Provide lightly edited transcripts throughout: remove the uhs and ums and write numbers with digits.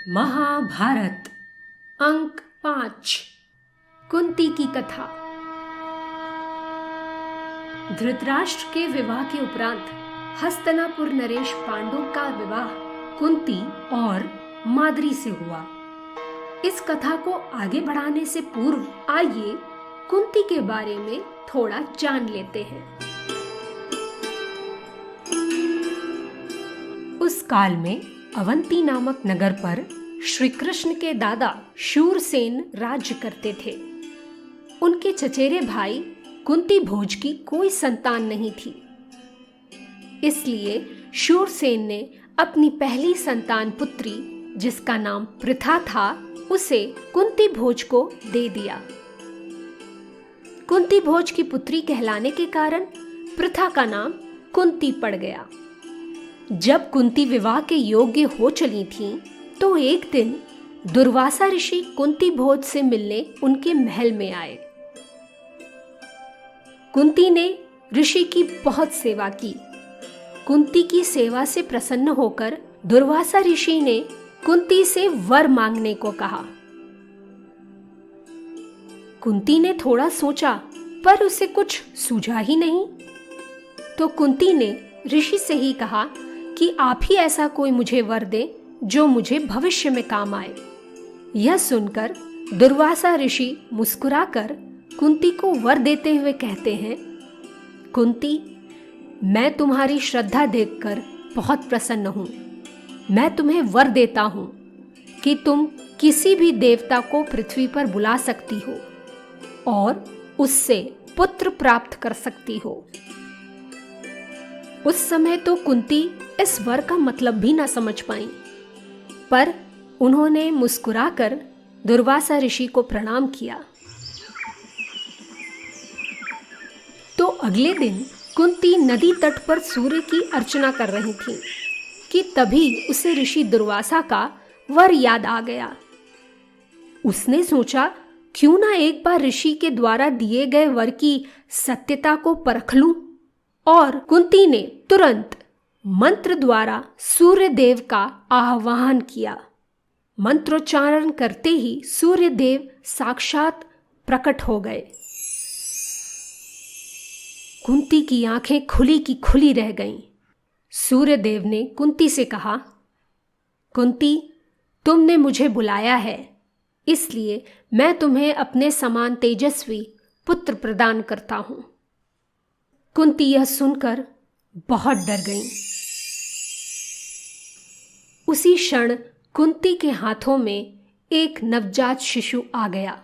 महाभारत अंक 5 कुंती की कथा। धृतराष्ट्र के विवाह के उपरांत हस्तिनापुर नरेश पांडु का विवाह कुंती और माद्री से हुआ। इस कथा को आगे बढ़ाने से पूर्व आइए कुंती के बारे में थोड़ा जान लेते हैं। उस काल में अवंती नामक नगर पर श्री कृष्ण के दादा शूरसेन राज्य करते थे। उनके चचेरे भाई कुंती भोज की कोई संतान नहीं थी, इसलिए शूरसेन ने अपनी पहली संतान पुत्री, जिसका नाम पृथा था, उसे कुंती भोज को दे दिया। कुंती भोज की पुत्री कहलाने के कारण पृथा का नाम कुंती पड़ गया। जब कुंती विवाह के योग्य हो चली थी तो एक दिन दुर्वासा ऋषि कुंती भोज से मिलने उनके महल में आए। कुंती ने ऋषि की बहुत सेवा की। कुंती की सेवा से प्रसन्न होकर दुर्वासा ऋषि ने कुंती से वर मांगने को कहा। कुंती ने थोड़ा सोचा, पर उसे कुछ सूझा ही नहीं। तो कुंती ने ऋषि से ही कहा कि आप ही ऐसा कोई मुझे वर दे जो मुझे भविष्य में काम आए। यह सुनकर दुर्वासा ऋषि मुस्कुराकर कुंती को वर देते हुए कहते हैं, कुंती, मैं तुम्हारी श्रद्धा देखकर बहुत प्रसन्न हूँ। मैं तुम्हें वर देता हूँ कि तुम किसी भी देवता को पृथ्वी पर बुला सकती हो और उससे पुत्र प्राप्त कर सकती हो। उस समय तो कुंती इस वर का मतलब भी ना समझ पाई, पर उन्होंने मुस्कुराकर दुर्वासा ऋषि को प्रणाम किया। तो अगले दिन कुंती नदी तट पर सूर्य की अर्चना कर रही थी कि तभी उसे ऋषि दुर्वासा का वर याद आ गया। उसने सोचा, क्यों ना एक बार ऋषि के द्वारा दिए गए वर की सत्यता को परख लूं। और कुंती ने तुरंत मंत्र द्वारा सूर्य देव का आह्वान किया। मंत्रोच्चारण करते ही सूर्य देव साक्षात प्रकट हो गए। कुंती की आंखें खुली की खुली रह गईं। सूर्य देव ने कुंती से कहा, कुंती, तुमने मुझे बुलाया है, इसलिए मैं तुम्हें अपने समान तेजस्वी पुत्र प्रदान करता हूं। कुंती यह सुनकर बहुत डर गई। उसी क्षण कुंती के हाथों में एक नवजात शिशु आ गया।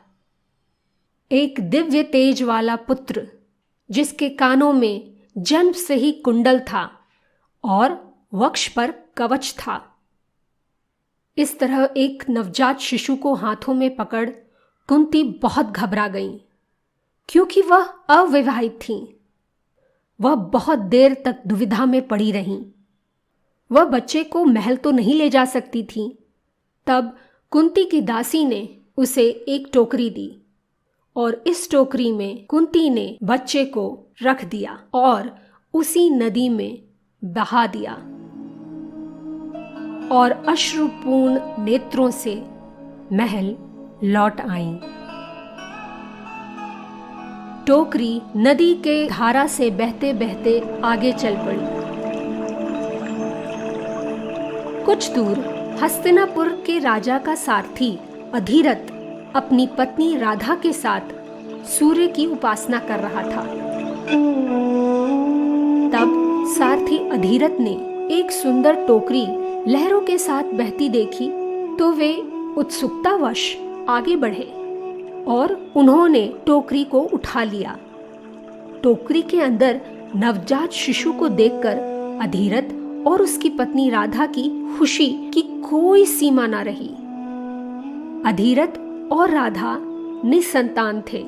एक दिव्य तेज वाला पुत्र, जिसके कानों में जन्म से ही कुंडल था और वक्ष पर कवच था। इस तरह एक नवजात शिशु को हाथों में पकड़ कुंती बहुत घबरा गई, क्योंकि वह अविवाहित थीं। वह बहुत देर तक दुविधा में पड़ी रहीं। वह बच्चे को महल तो नहीं ले जा सकती थी। तब कुंती की दासी ने उसे एक टोकरी दी और इस टोकरी में कुंती ने बच्चे को रख दिया और उसी नदी में बहा दिया और अश्रुपूर्ण नेत्रों से महल लौट आईं। टोकरी नदी के धारा से बहते बहते आगे चल पड़ी। कुछ दूर हस्तिनापुर के राजा का सारथी अधिरथ अपनी पत्नी राधा के साथ सूर्य की उपासना कर रहा था। तब सारथी अधिरथ ने एक सुंदर टोकरी लहरों के साथ बहती देखी तो वे उत्सुकतावश आगे बढ़े और उन्होंने टोकरी को उठा लिया। टोकरी के अंदर नवजात शिशु को देखकर अधिरथ और उसकी पत्नी राधा की खुशी की कोई सीमा न रही। अधिरथ और राधा निसंतान थे।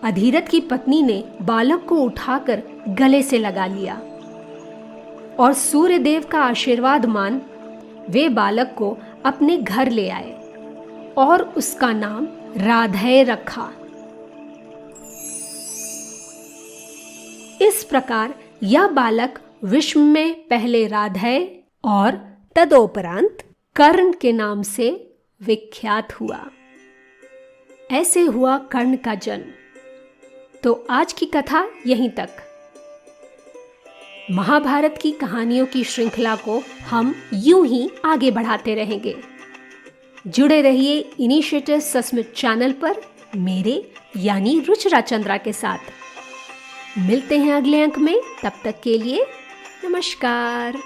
अधिरथ की पत्नी ने बालक को उठाकर गले से लगा लिया और सूर्यदेव का आशीर्वाद मान वे बालक को अपने घर ले आए और उसका नाम राधेय रखा। इस प्रकार यह बालक विश्व में पहले राधेय और तदोपरांत कर्ण के नाम से विख्यात हुआ। ऐसे हुआ कर्ण का जन्म। तो आज की कथा यहीं तक। महाभारत की कहानियों की श्रृंखला को हम यूं ही आगे बढ़ाते रहेंगे। जुड़े रहिए इनिशिएटिव सस्मित चैनल पर मेरे यानी रुचिरा चंद्रा के साथ। मिलते हैं अगले अंक में, तब तक के लिए नमस्कार।